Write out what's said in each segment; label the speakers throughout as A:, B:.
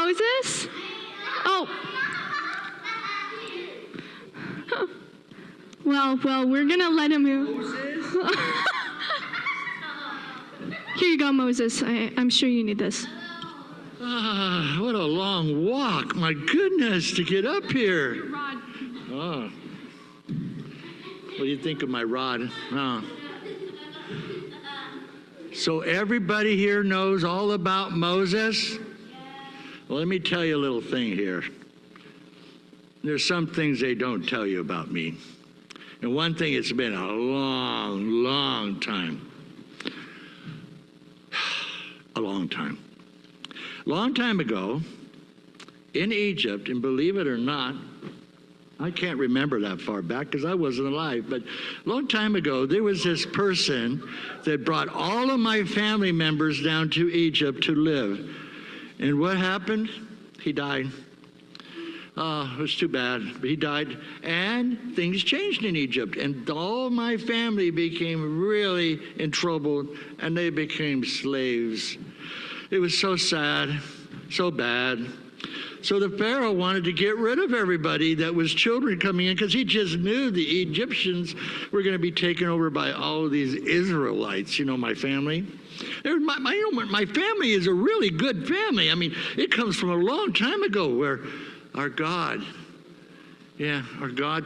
A: Moses? Oh. Well, we're going to let him move. Here you go, Moses. I'm sure you need this.
B: What a long walk. My goodness, to get up here.
A: Your rod.
B: Oh. What do you think of my rod? Oh. So everybody here knows all about Moses? Well, let me tell you a little thing here. There's some things they don't tell you about me. And one thing, it's been a long, long time. A long time. Long time ago, in Egypt, and believe it or not, I can't remember that far back because I wasn't alive, but a long time ago, there was this person that brought all of my family members down to Egypt to live. And what happened? He died. Oh, it was too bad. He died, and things changed in Egypt, and all my family became really in trouble, and they became slaves. It was so sad, so bad. So the Pharaoh wanted to get rid of everybody that was children coming in because he just knew the Egyptians were going to be taken over by all of these Israelites, my family. My family is a really good family. I mean, it comes from a long time ago where our God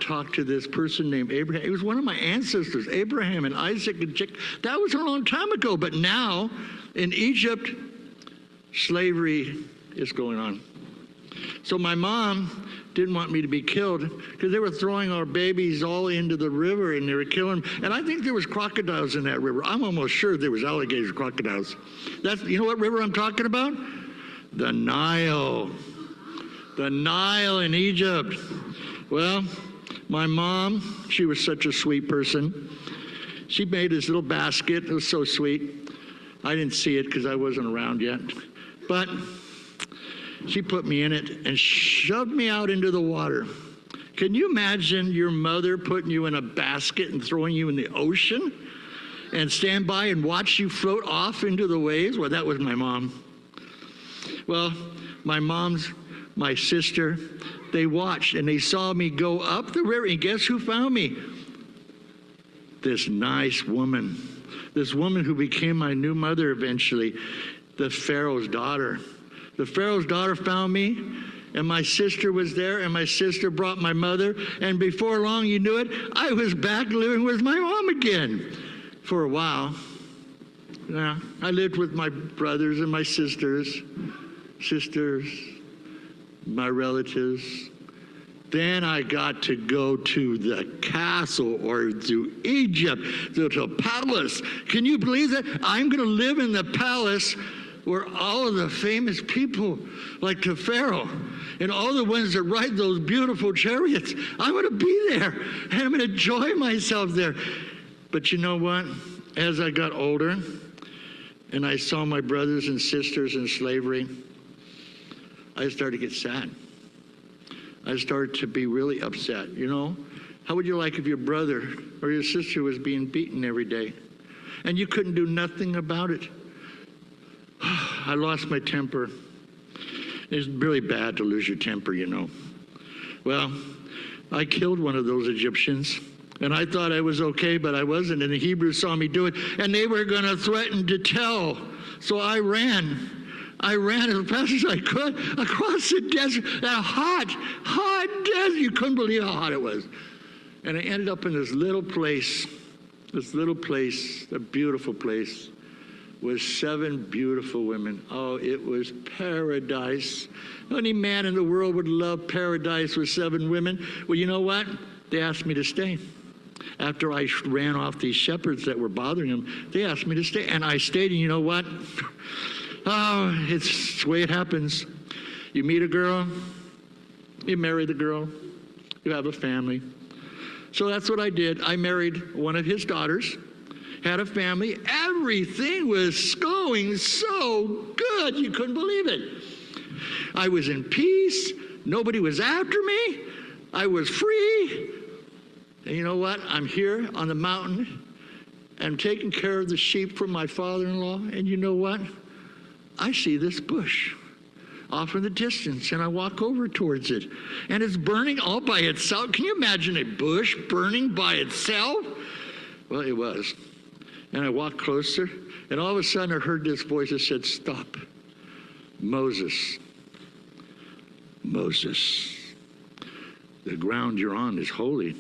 B: talked to this person named Abraham. It was one of my ancestors, Abraham and Isaac and Jacob. That was a long time ago, but now in Egypt, slavery is going on. So my mom didn't want me to be killed because they were throwing our babies all into the river and they were killing them. And I think there was crocodiles in that river. I'm almost sure there was alligators, crocodiles. You know what river I'm talking about? The Nile. The Nile in Egypt. Well, my mom, she was such a sweet person. She made this little basket. It was so sweet. I didn't see it because I wasn't around yet. But she put me in it and shoved me out into the water. Can you imagine your mother putting you in a basket and throwing you in the ocean and stand by and watch you float off into the waves? Well, that was my mom. Well, my sister, they watched and they saw me go up the river. And guess who found me? This nice woman. This woman who became my new mother eventually, the Pharaoh's daughter. The Pharaoh's daughter found me, and my sister was there, and my sister brought my mother, and before long, you knew it, I was back living with my mom again for a while. Yeah, I lived with my brothers and my sisters, my relatives. Then I got to go to the castle or to Egypt, to the palace. Can you believe that? I'm going to live in the palace where all of the famous people, like the Pharaoh, and all the ones that ride those beautiful chariots, I'm going to be there, and I'm going to enjoy myself there. But you know what? As I got older, and I saw my brothers and sisters in slavery, I started to get sad. I started to be really upset, How would you like if your brother or your sister was being beaten every day, and you couldn't do nothing about it? I lost my temper. It's really bad to lose your temper, Well, I killed one of those Egyptians, and I thought I was okay, but I wasn't, and the Hebrews saw me do it, and they were going to threaten to tell. So I ran as fast as I could across the desert, that hot desert. You couldn't believe how hot it was. And I ended up in this little place, a beautiful place, with 7 beautiful women. Oh, it was paradise. Any man in the world would love paradise with 7 women. Well, you know what? They asked me to stay. After I ran off these shepherds that were bothering them, they asked me to stay. And I stayed, and you know what? Oh, it's the way it happens. You meet a girl, you marry the girl, you have a family. So that's what I did. I married one of his daughters, had a family. Everything was going so good. You couldn't believe it. I was in peace. Nobody was after me. I was free. And you know what? I'm here on the mountain. I'm taking care of the sheep for my father-in-law. And you know what? I see this bush. off in the distance, and I walk over towards it, and it's burning all by itself. Can you imagine a bush burning by itself? Well, it was. And I walked closer, and all of a sudden I heard this voice that said, "Stop. Moses, Moses, the ground you're on is holy.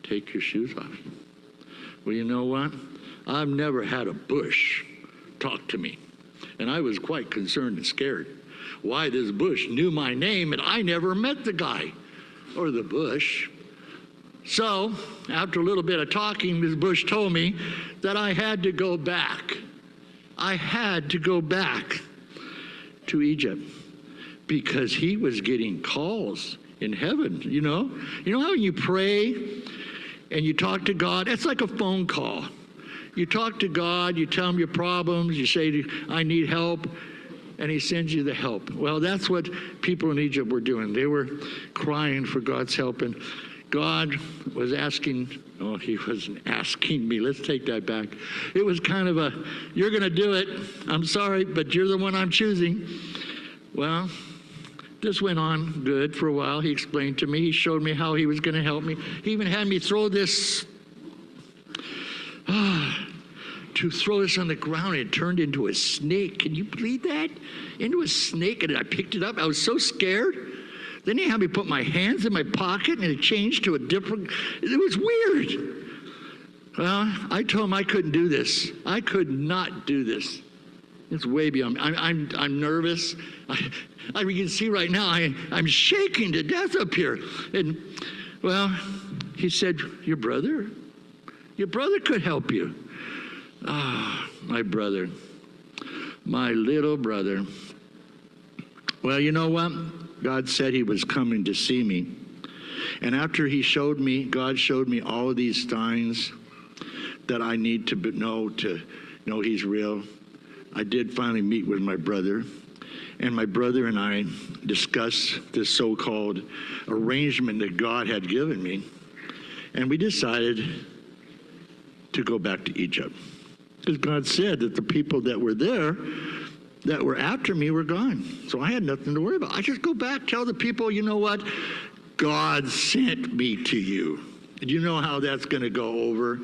B: Take your shoes off." Well, you know what? I've never had a bush talk to me, and I was quite concerned and scared. Why this bush knew my name, and I never met the guy or the bush. So, after a little bit of talking, this bush told me that I had to go back. I had to go back to Egypt because he was getting calls in heaven, you know? You know how you pray and you talk to God? It's like a phone call. You talk to God, you tell him your problems, you say, "I need help," and he sends you the help. Well, that's what people in Egypt were doing. They were crying for God's help, and God was asking, oh, he wasn't asking me. Let's take that back. It was kind of a, "You're going to do it. I'm sorry, but you're the one I'm choosing." Well, this went on good for a while. He explained to me. He showed me how he was going to help me. He even had me throw this on the ground. It turned into a snake. Can you believe that? Into a snake, and I picked it up. I was so scared. Then he had me put my hands in my pocket, and it changed to a different, it was weird. Well, I told him I couldn't do this. I could not do this. It's way beyond me. I'm nervous. You can see right now, I'm shaking to death up here. And, well, he said, your brother could help you. My brother, my little brother. Well, you know what? God said he was coming to see me. And after God showed me all of these signs that I need to know he's real, I did finally meet with my brother. And my brother and I discussed this so-called arrangement that God had given me. And we decided to go back to Egypt. Because God said that the people that were there, that were after me, were gone. So I had nothing to worry about. I just go back, tell the people, you know what? God sent me to you. Do you know how that's going to go over?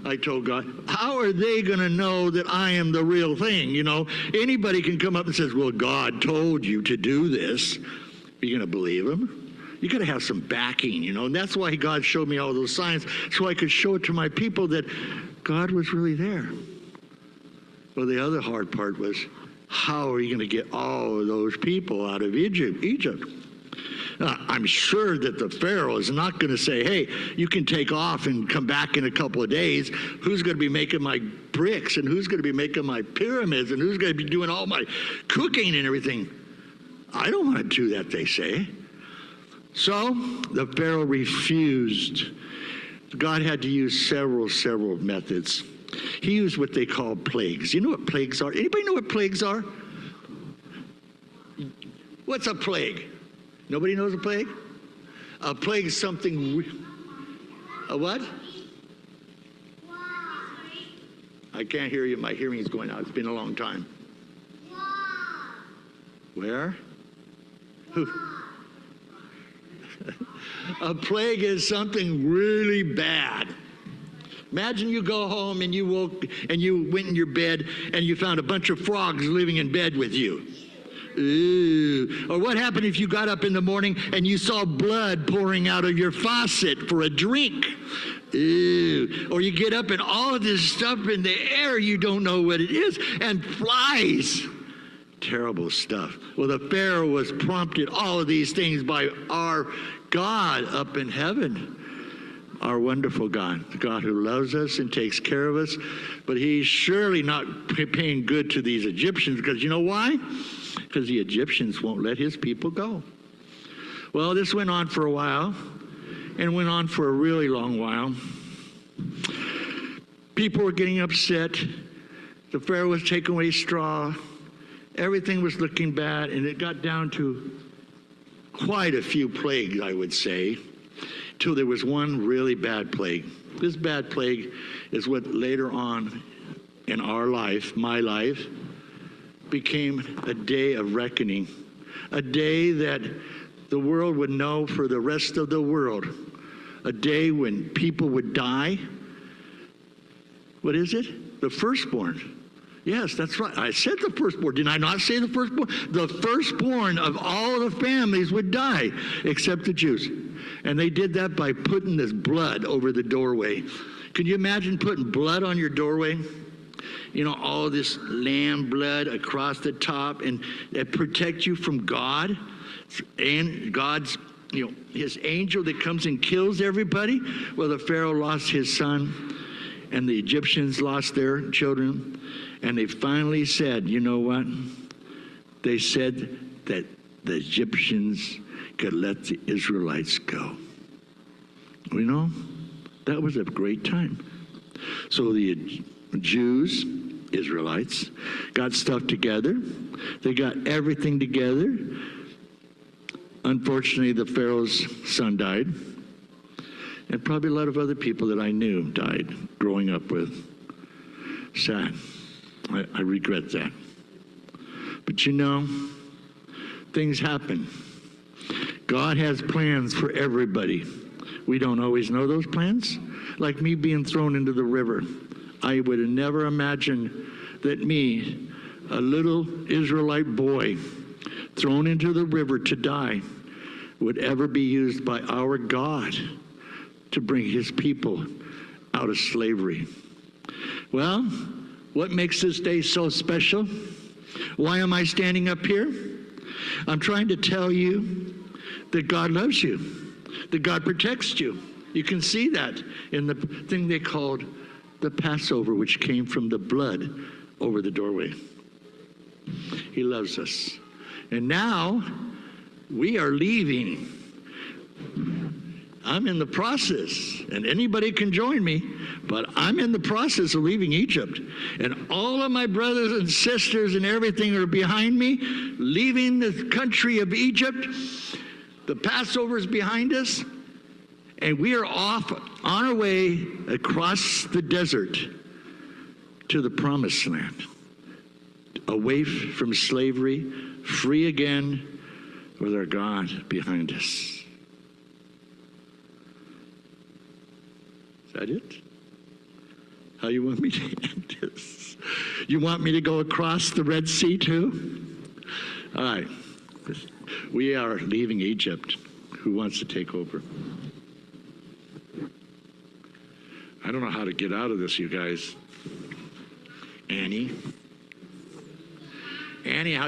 B: I told God, how are they going to know that I am the real thing? You know, anybody can come up and says, well, God told you to do this. Are you going to believe him? You got to have some backing, you know. And that's why God showed me all those signs, so I could show it to my people that God was really there. Well, the other hard part was, how are you going to get all of those people out of Egypt? I'm sure that the Pharaoh is not going to say, hey, you can take off and come back in a couple of days. Who's going to be making my bricks, and who's going to be making my pyramids, and who's going to be doing all my cooking and everything? I don't want to do that, they say. So the Pharaoh refused. God had to use several methods. He used what they call plagues. You know what plagues are? Anybody know what plagues are? What's a plague? Nobody knows a plague? A plague is something... A what? I can't hear you. My hearing is going out. It's been a long time. Where? Who? A plague is something really bad. Imagine you go home and you went in your bed and you found a bunch of frogs living in bed with you. Ooh. Or what happened if you got up in the morning and you saw blood pouring out of your faucet for a drink? Ooh. Or you get up and all of this stuff in the air, you don't know what it is, and flies. Terrible stuff. Well, the Pharaoh was prompted all of these things by our God up in heaven. Our wonderful God, the God who loves us and takes care of us. But he's surely not paying good to these Egyptians, because you know why? Because the Egyptians won't let his people go. Well, this went on for a while, and went on for a really long while. People were getting upset. The Pharaoh was taking away straw. Everything was looking bad, and it got down to quite a few plagues, I would say, till there was one really bad plague. This bad plague is what later on in our life, my life, became a day of reckoning. a day that the world would know for the rest of the world, a day when people would die. What is it? The firstborn. Yes, that's right. I said the firstborn. Did I not say the firstborn? The firstborn of all the families would die, except the Jews. And they did that by putting this blood over the doorway. Can you imagine putting blood on your doorway? You know, all this lamb blood across the top, and that protects you from God and God's, his angel that comes and kills everybody. Well, the Pharaoh lost his son, and the Egyptians lost their children. And they finally said, you know what? They said that the Egyptians could let the Israelites go. You know, that was a great time. So the Jews, Israelites, got stuff together. They got everything together. Unfortunately, the Pharaoh's son died. And probably a lot of other people that I knew died growing up with. Sad. I regret that. But things happen. God has plans for everybody. We don't always know those plans. Like me being thrown into the river. I would have never imagined that me, a little Israelite boy, thrown into the river to die, would ever be used by our God to bring his people out of slavery. Well, what makes this day so special? Why am I standing up here? I'm trying to tell you that God loves you, that God protects you. You can see that in the thing they called the Passover, which came from the blood over the doorway. He loves us. And now we are leaving. I'm in the process, and anybody can join me, but I'm in the process of leaving Egypt. And all of my brothers and sisters and everything are behind me, leaving the country of Egypt. The Passover is behind us, and we are off on our way across the desert to the promised land, away from slavery, free again with our God behind us. Is that it? How you want me to end this? You want me to go across the Red Sea too? All right. We are leaving Egypt. Who wants to take over? I don't know how to get out of this, you guys. Annie? Annie, how